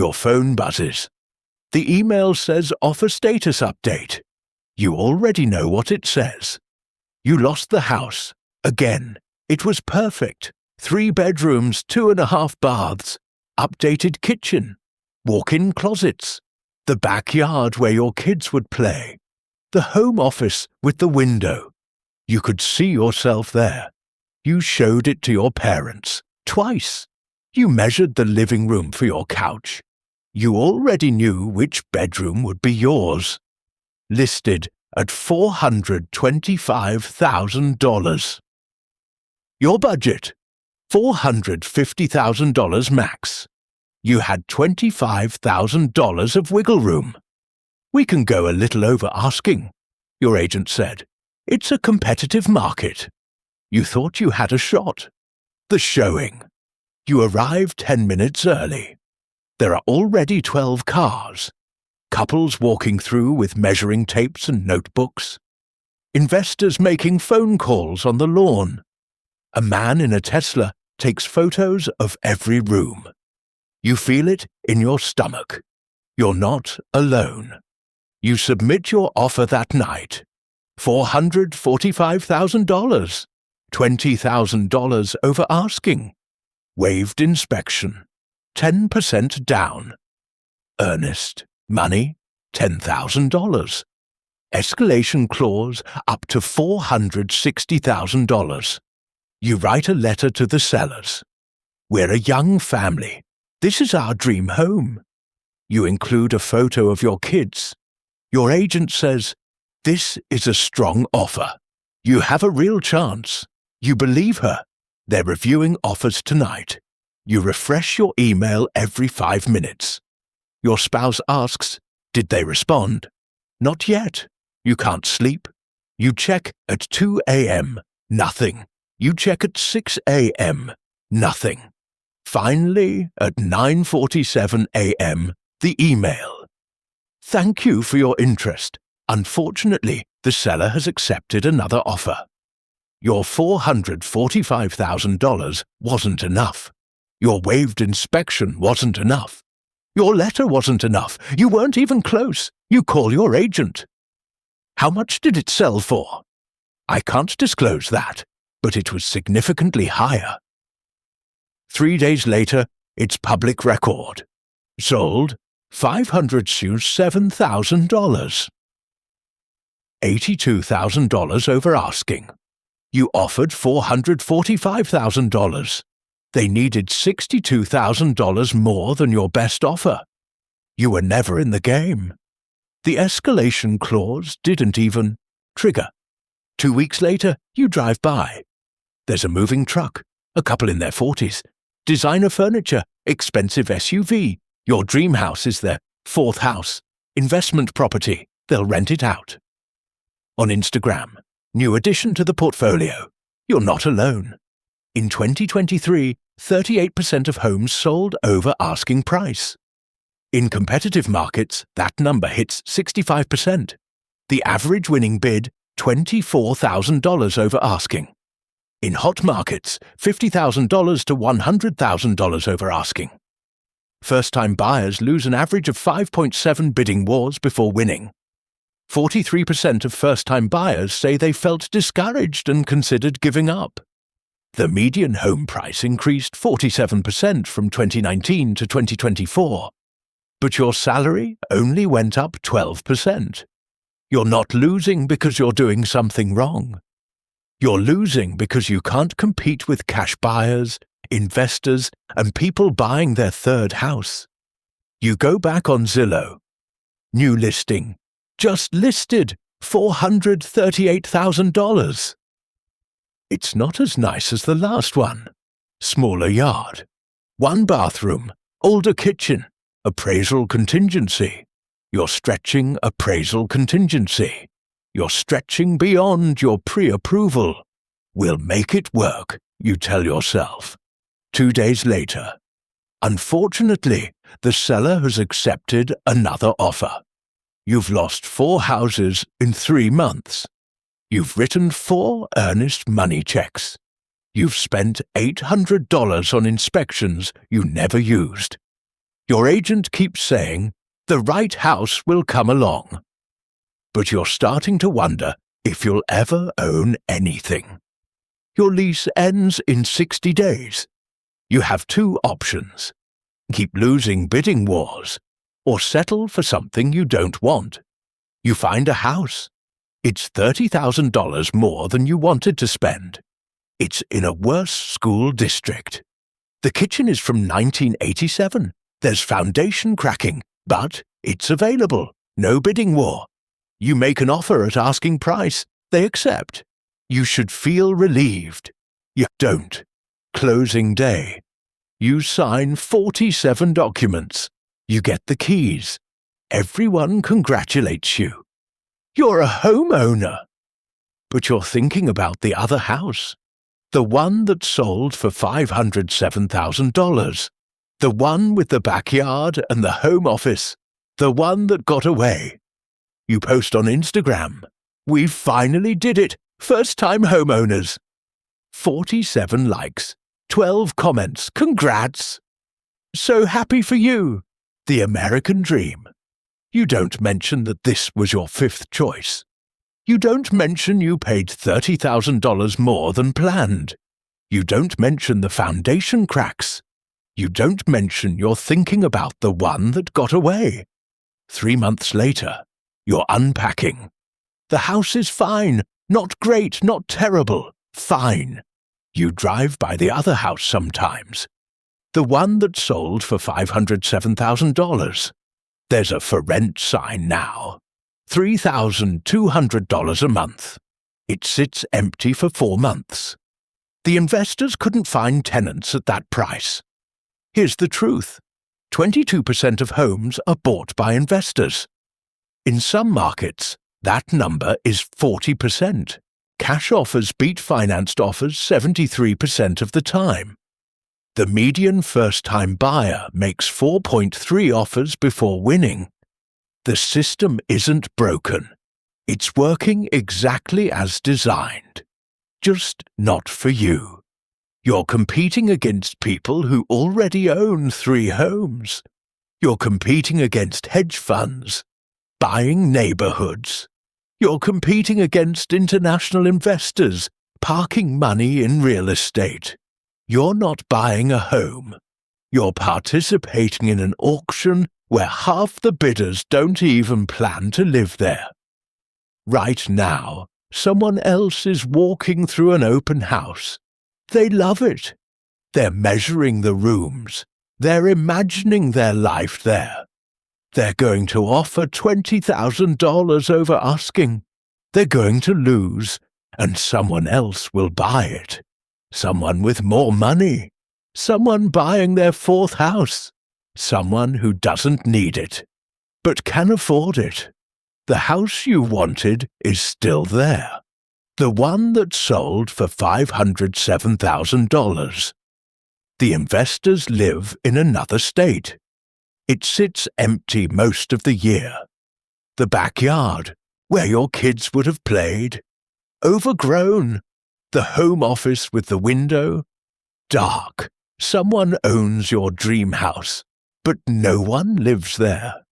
Your phone buzzes. The email says offer status update. You already know what it says. You lost the house. Again. It was perfect. 3 bedrooms, 2.5 baths, updated kitchen, walk-in closets, the backyard where your kids would play, the home office with the window. You could see yourself there. You showed it to your parents, twice. You measured the living room for your couch. You already knew which bedroom would be yours. Listed at $425,000. Your budget, $450,000 max. You had $25,000 of wiggle room. We can go a little over asking, your agent said. It's a competitive market. You thought you had a shot. The showing. You arrived 10 minutes early. There are already 12 cars. Couples walking through with measuring tapes and notebooks. Investors making phone calls on the lawn. A man in a Tesla takes photos of every room. You feel it in your stomach. You're not alone. You submit your offer that night. $445,000. $20,000 over asking. Waived inspection. 10% down. Earnest. Money. $10,000. Escalation clause up to $460,000. You write a letter to the sellers. We're a young family. This is our dream home. You include a photo of your kids. Your agent says, this is a strong offer. You have a real chance. You believe her. They're reviewing offers tonight. You refresh your email every 5 minutes. Your spouse asks, did they respond? Not yet. You can't sleep. You check at 2 a.m. Nothing. You check at 6 a.m. Nothing. Finally, at 9:47 a.m., the email. Thank you for your interest. Unfortunately, the seller has accepted another offer. Your $445,000 wasn't enough. Your waived inspection wasn't enough. Your letter wasn't enough. You weren't even close. You call your agent. How much did it sell for? I can't disclose that, but it was significantly higher. 3 days later, it's public record. Sold $507,000. $82,000 over asking. You offered $445,000. They needed $62,000 more than your best offer. You were never in the game. The escalation clause didn't even trigger. 2 weeks later, you drive by. There's a moving truck, a couple in their 40s, designer furniture, expensive SUV. Your dream house is their 4th house, investment property. They'll rent it out. On Instagram, new addition to the portfolio. You're not alone. In 2023, 38% of homes sold over asking price. In competitive markets, that number hits 65%. The average winning bid, $24,000 over asking. In hot markets, $50,000 to $100,000 over asking. First-time buyers lose an average of 5.7 bidding wars before winning. 43% of first-time buyers say they felt discouraged and considered giving up. The median home price increased 47% from 2019 to 2024. But your salary only went up 12%. You're not losing because you're doing something wrong. You're losing because you can't compete with cash buyers, investors, and people buying their 3rd house. You go back on Zillow. New listing. Just listed. $438,000. It's not as nice as the last one. Smaller yard. 1 bathroom. Older kitchen. Appraisal contingency. You're stretching appraisal contingency. You're stretching beyond your pre-approval. We'll make it work, you tell yourself. 2 days later. Unfortunately, the seller has accepted another offer. You've lost 4 houses in 3 months. You've written 4 earnest money checks. You've spent $800 on inspections you never used. Your agent keeps saying, the right house will come along. But you're starting to wonder if you'll ever own anything. Your lease ends in 60 days. You have two options. Keep losing bidding wars, or settle for something you don't want. You find a house. It's $30,000 more than you wanted to spend. It's in a worse school district. The kitchen is from 1987. There's foundation cracking, but it's available. No bidding war. You make an offer at asking price. They accept. You should feel relieved. You don't. Closing day. You sign 47 documents. You get the keys. Everyone congratulates you. You're a homeowner. But you're thinking about the other house. The one that sold for $507,000. The one with the backyard and the home office. The one that got away. You post on Instagram. We finally did it. First-time homeowners. 47 likes. 12 comments. Congrats. So happy for you. The American dream. You don't mention that this was your fifth choice. You don't mention you paid $30,000 more than planned. You don't mention the foundation cracks. You don't mention you're thinking about the one that got away. 3 months later, you're unpacking. The house is fine, not great, not terrible, fine. You drive by the other house sometimes. The one that sold for $507,000. There's a for rent sign now. $3,200 a month. It sits empty for 4 months. The investors couldn't find tenants at that price. Here's the truth. 22% of homes are bought by investors. In some markets, that number is 40%. Cash offers beat financed offers 73% of the time. The median first-time buyer makes 4.3 offers before winning. The system isn't broken. It's working exactly as designed. Just not for you. You're competing against people who already own 3 homes. You're competing against hedge funds, buying neighborhoods. You're competing against international investors, parking money in real estate. You're not buying a home. You're participating in an auction where half the bidders don't even plan to live there. Right now, someone else is walking through an open house. They love it. They're measuring the rooms. They're imagining their life there. They're going to offer $20,000 over asking. They're going to lose, and someone else will buy it. Someone with more money. Someone buying their 4th house. Someone who doesn't need it, but can afford it. The house you wanted is still there. The one that sold for $507,000. The investors live in another state. It sits empty most of the year. The backyard, where your kids would have played. Overgrown. The home office with the window. Dark. Someone owns your dream house, but no one lives there.